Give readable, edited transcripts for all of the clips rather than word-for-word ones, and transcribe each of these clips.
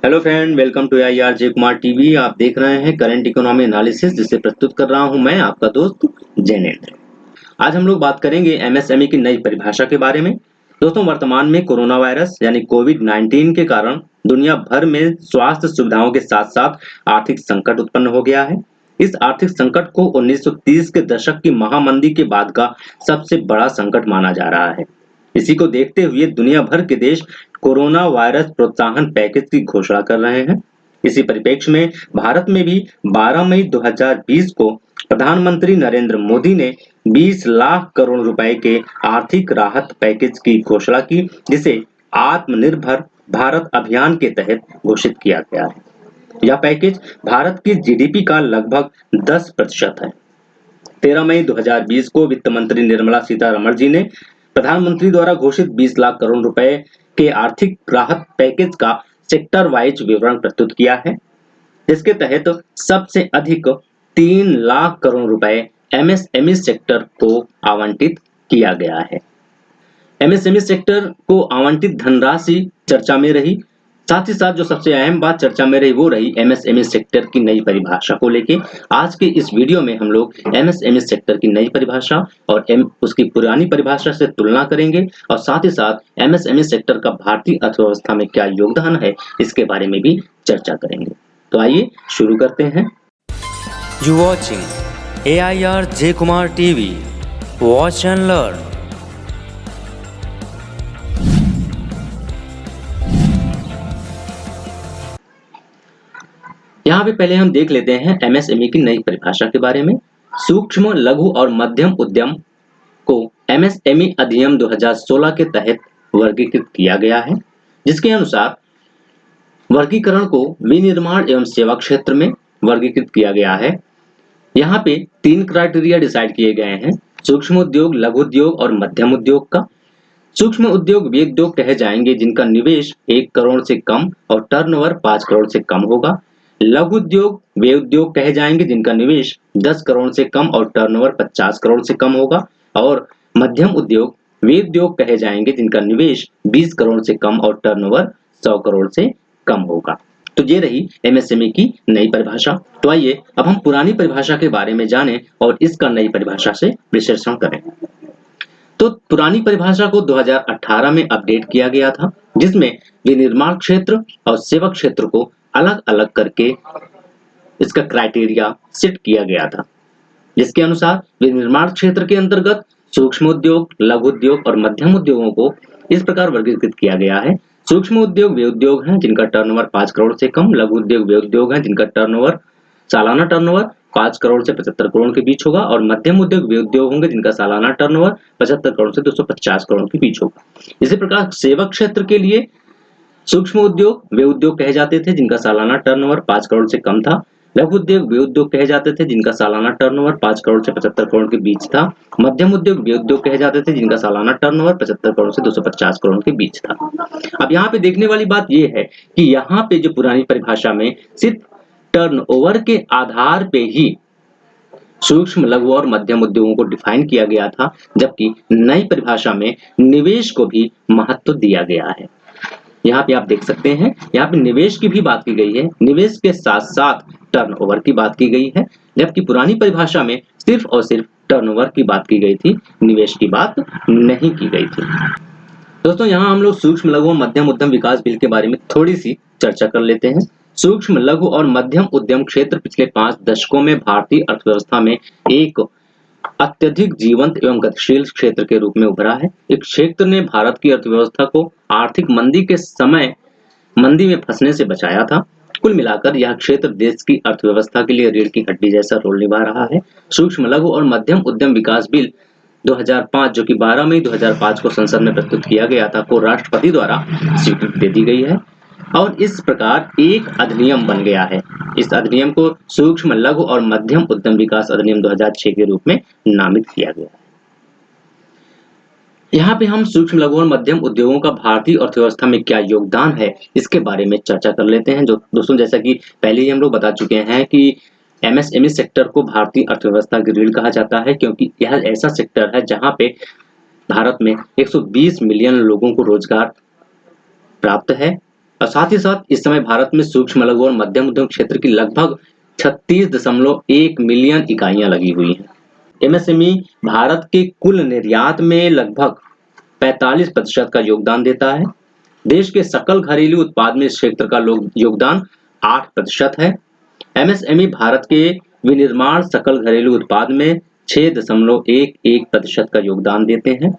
Hello friend, welcome to IR J Kumar TV. आप देख रहे हैं करंट इकोनॉमी एनालिसिस, जिसे प्रस्तुत कर रहा हूं मैं आपका दोस्त जैनेन्द्र। आज हम लोग बात करेंगे एमएसएमई की नई परिभाषा के बारे में। दोस्तों, वर्तमान में कोरोना वायरस यानी कोविड-19 के कारण दुनिया भर में स्वास्थ्य सुविधाओं के साथ साथ आर्थिक संकट उत्पन्न हो गया है। इस आर्थिक संकट को 1930 के दशक की महामंदी के बाद का सबसे बड़ा संकट माना जा रहा है। इसी को देखते हुए दुनिया भर के देश कोरोना वायरस प्रोत्साहन पैकेज की घोषणा कर रहे हैं। इसी परिप्रेक्ष्य में भारत में भी 12 मई 2020 को प्रधानमंत्री नरेंद्र मोदी ने 20 लाख करोड़ रुपए के आर्थिक राहत पैकेज की घोषणा की, जिसे आत्मनिर्भर भारत अभियान के तहत घोषित किया गया है। यह पैकेज भारत की जीडीपी का लगभग 10% है। 13 मई 2020 को वित्त मंत्री निर्मला सीतारमण जी ने प्रधानमंत्री द्वारा घोषित 20 लाख करोड़ रुपए के आर्थिक राहत पैकेज का सेक्टर वाइज विवरण प्रस्तुत किया है, जिसके तहत सबसे अधिक 3 लाख करोड़ रुपए एमएसएमई सेक्टर को आवंटित किया गया है। एमएसएमई सेक्टर को आवंटित धनराशि चर्चा में रही। साथ ही साथ जो सबसे अहम बात चर्चा में रही वो रही एमएसएमई सेक्टर की नई परिभाषा को लेके। आज के इस वीडियो में हम लोग एमएसएमई सेक्टर की नई परिभाषा और उसकी पुरानी परिभाषा से तुलना करेंगे और साथ ही साथ एमएसएमई सेक्टर का भारतीय अर्थव्यवस्था में क्या योगदान है इसके बारे में भी चर्चा करेंगे। तो आइए शुरू करते हैं। You watching AIR J Kumar TV. Watch and learn. यहाँ पे पहले हम देख लेते हैं एमएसएमई की नई परिभाषा के बारे में। सूक्ष्म, लघु और मध्यम उद्यम को एमएसएमई अधिनियम 2016 के तहत वर्गीकृत किया गया है, जिसके अनुसार वर्गीकरण को विनिर्माण एवं सेवा क्षेत्र में वर्गीकृत किया गया है। यहाँ पे 3 क्राइटेरिया डिसाइड किए गए हैं: सूक्ष्म उद्योग, लघु उद्योग और मध्यम उद्योग का। सूक्ष्म उद्योग वे उद्योग कहे जाएंगे जिनका निवेश 1 करोड़ से कम और टर्नओवर 5 करोड़ से कम होगा। लघु उद्योग वे उद्योग कहे जाएंगे जिनका निवेश 10 करोड़ से कम और टर्नओवर 50 करोड़ से कम होगा। और मध्यम उद्योग वे उद्योग कहे जाएंगे जिनका निवेश 20 करोड़ से कम और टर्नओवर 100 करोड़ से कम होगा। तो ये रही एमएसएमई की नई परिभाषा। तो आइए अब हम पुरानी परिभाषा के बारे में जानें और इसका नई परिभाषा से विश्लेषण करें। तो पुरानी परिभाषा को 2018 में अपडेट किया गया था, जिसमें विनिर्माण क्षेत्र और सेवा क्षेत्र को अलग अलग करके इसका क्राइटेरिया सेट किया गया था, जिसके अनुसार विनिर्माण क्षेत्र के अंतर्गत सूक्ष्म उद्योग, लघु उद्योग और मध्यम उद्योगों को इस प्रकार वर्गीकृत किया गया है। सूक्ष्म उद्योग वे उद्योग हैं जिनका टर्नओवर 5 करोड़ से कम, लघु उद्योग वे उद्योग हैं जिनका सालाना टर्नओवर 5 करोड़ से 75 करोड़ के बीच होगा और मध्यम उद्योग वे उद्योग होंगे जिनका सालाना टर्नओवर 75 करोड़ से 250 करोड़ के बीच होगा। इसी प्रकार सेवा क्षेत्र के लिए सूक्ष्म उद्योग वे उद्योग कहे जाते थे जिनका सालाना टर्नओवर 5 करोड़ से कम था, लघु उद्योग वे उद्योग कहे जाते थे जिनका सालाना टर्नओवर 5 करोड़ से 75 करोड़ के बीच था, मध्यम उद्योग वे उद्योग कहे जाते थे जिनका सालाना टर्नओवर 75 करोड़ से 250 करोड़ के बीच था। अब यहाँ पे देखने वाली बात यह है कि यहाँ पे जो पुरानी परिभाषा में सिर्फ टर्नओवर के आधार पे ही सूक्ष्म, लघु और मध्यम उद्योगों को डिफाइन किया गया था, जबकि नई परिभाषा में निवेश को भी महत्व दिया गया है। यहाँ पे आप देख सकते हैं, यहाँ पे निवेश की भी बात की गई है, निवेश के साथ साथ टर्नओवर की बात की गई है, जबकि पुरानी परिभाषा में सिर्फ और सिर्फ टर्नओवर की बात की गई थी, निवेश की बात नहीं की गई थी। दोस्तों, यहाँ हम लोग सूक्ष्म, लघु और मध्यम उद्यम विकास बिल के बारे में थोड़ी सी चर्चा कर लेते हैं। सूक्ष्म, लघु और मध्यम उद्यम क्षेत्र पिछले 5 दशकों में भारतीय अर्थव्यवस्था में एक अत्यधिक जीवंत एवं गतिशील क्षेत्र के रूप में उभरा है। इस क्षेत्र ने भारत की अर्थव्यवस्था को आर्थिक मंदी के समय मंदी में फंसने से बचाया था। कुल मिलाकर यह क्षेत्र देश की अर्थव्यवस्था के लिए रीढ़ की हड्डी जैसा रोल निभा रहा है। सूक्ष्म, लघु और मध्यम उद्यम विकास बिल 2005, जो कि 12 मई 2005 को संसद में प्रस्तुत किया गया था, को राष्ट्रपति द्वारा स्वीकृति दे दी गई है और इस प्रकार एक अधिनियम बन गया है। इस अधिनियम को सूक्ष्म, लघु और मध्यम उद्यम विकास अधिनियम 2006 के रूप में नामित किया गया है। यहाँ पे हम सूक्ष्म, लघु और मध्यम उद्योगों का भारतीय अर्थव्यवस्था में क्या योगदान है इसके बारे में चर्चा कर लेते हैं। जो दोस्तों, जैसा कि पहले ही हम लोग बता चुके हैं कि एमएसएमई सेक्टर को भारतीय अर्थव्यवस्था की रीढ़ कहा जाता है, क्योंकि यह ऐसा सेक्टर है जहाँ पे भारत में 120 मिलियन लोगों को रोजगार प्राप्त है और साथ ही साथ इस समय भारत में सूक्ष्म लघु और मध्यम उद्यम क्षेत्र की लगभग 36.1 मिलियन इकाइयां लगी हुई हैं। एमएसएमई भारत के कुल निर्यात में लगभग 45% का योगदान देता है। देश के सकल घरेलू उत्पाद में इस क्षेत्र का योगदान 8% है। एमएसएमई भारत के विनिर्माण सकल घरेलू उत्पाद में 6.11% का योगदान देते हैं।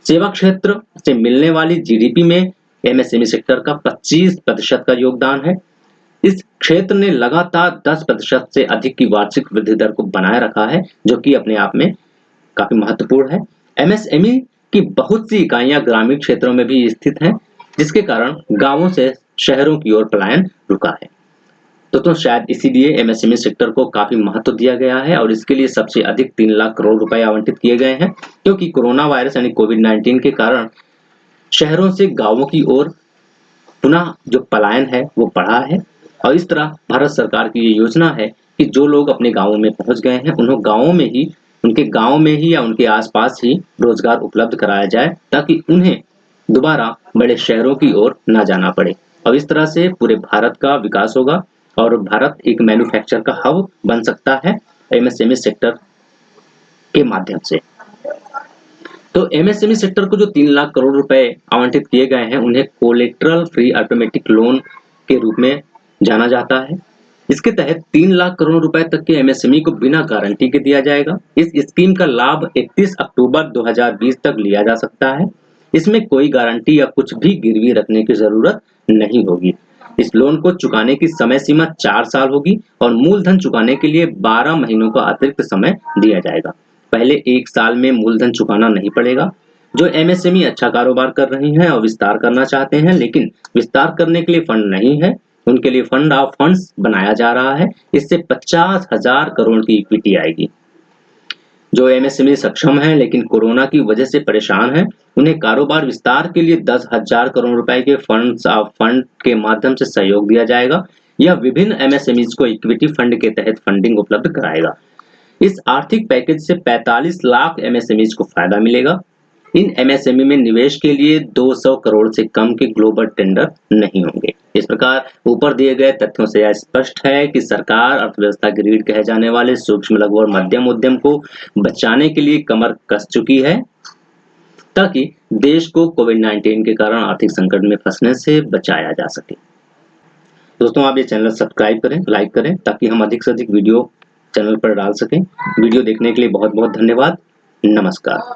सेवा क्षेत्र से मिलने वाली जीडीपी में एमएसएमई सेक्टर का 25% का योगदान है। इस क्षेत्र ने लगातार 10% से अधिक की वार्षिक वृद्धि दर को बनाए रखा है, जो कि अपने आप में काफी महत्वपूर्ण है। एमएसएमई की बहुत सी इकाइयां ग्रामीण क्षेत्रों में भी स्थित हैं, जिसके कारण गांवों से शहरों की ओर पलायन रुका है। तो शायद इसीलिए एमएसएमई सेक्टर को काफी महत्व दिया गया है और इसके लिए सबसे अधिक 3 लाख करोड़ रुपए आवंटित किए गए हैं, क्योंकि कोरोना वायरस यानी कोविड-19 के कारण शहरों से गांवों की ओर पुनः जो पलायन है वो बढ़ा है। और इस तरह भारत सरकार की ये योजना है कि जो लोग अपने गांवों में पहुंच गए हैं उन्हें उनके गांव में ही या उनके आसपास ही रोजगार उपलब्ध कराया जाए, ताकि उन्हें दोबारा बड़े शहरों की ओर ना जाना पड़े। और इस तरह से पूरे भारत का विकास होगा और भारत एक मैन्युफैक्चर का हब बन सकता है एमएसएमई सेक्टर के माध्यम से। तो एमएसएमई सेक्टर को जो 3 लाख करोड़ रुपए आवंटित किए गए हैं, उन्हें कोलेटरल फ्री ऑटोमेटिक लोन के रूप में जाना जाता है। इसके तहत 3 लाख करोड़ रुपए तक के एमएसएमई को बिना गारंटी के दिया जाएगा। इस स्कीम का लाभ 31 अक्टूबर 2020 तक लिया जा सकता है। इसमें कोई गारंटी या कुछ भी गिरवी रखने की जरूरत नहीं होगी। इस लोन को चुकाने की समय सीमा 4 साल होगी और मूलधन चुकाने के लिए 12 महीनों का अतिरिक्त समय दिया जाएगा। पहले 1 साल में मूलधन चुकाना नहीं पड़ेगा। जो एमएसएमई अच्छा कारोबार कर रही हैं और विस्तार करना चाहते हैं, लेकिन विस्तार करने के लिए फंड नहीं है, उनके लिए फंड ऑफ फंड्स बनाया जा रहा है। इससे 50,000 करोड़ की इक्विटी आएगी। जो एमएसएमई सक्षम है लेकिन कोरोना की वजह से परेशान है, उन्हें कारोबार विस्तार के लिए 10,000 करोड़ रुपए के फंड के माध्यम से सहयोग दिया जाएगा। यह विभिन्न एमएसएमईज को इक्विटी फंड के तहत फंडिंग उपलब्ध कराएगा। इस आर्थिक पैकेज से 45 लाख एमएसएमईज को फायदा मिलेगा। इन एमएसएमई में निवेश के लिए 200 करोड़ से कम के ग्लोबल टेंडर नहीं होंगे। इस प्रकार ऊपर दिए गए तथ्यों से यह स्पष्ट है कि सरकार अर्थव्यवस्था की रीढ़ कहे जाने वाले सूक्ष्म लघु और मध्यम उद्यम को बचाने के लिए कमर कस चुकी है, ताकि देश को कोविड-19 के कारण आर्थिक संकट में फंसने से बचाया जा सके। दोस्तों, आप ये चैनल सब्सक्राइब करें, लाइक करें, ताकि हम अधिक से अधिक वीडियो चैनल पर डाल सकें। वीडियो देखने के लिए बहुत बहुत धन्यवाद। नमस्कार।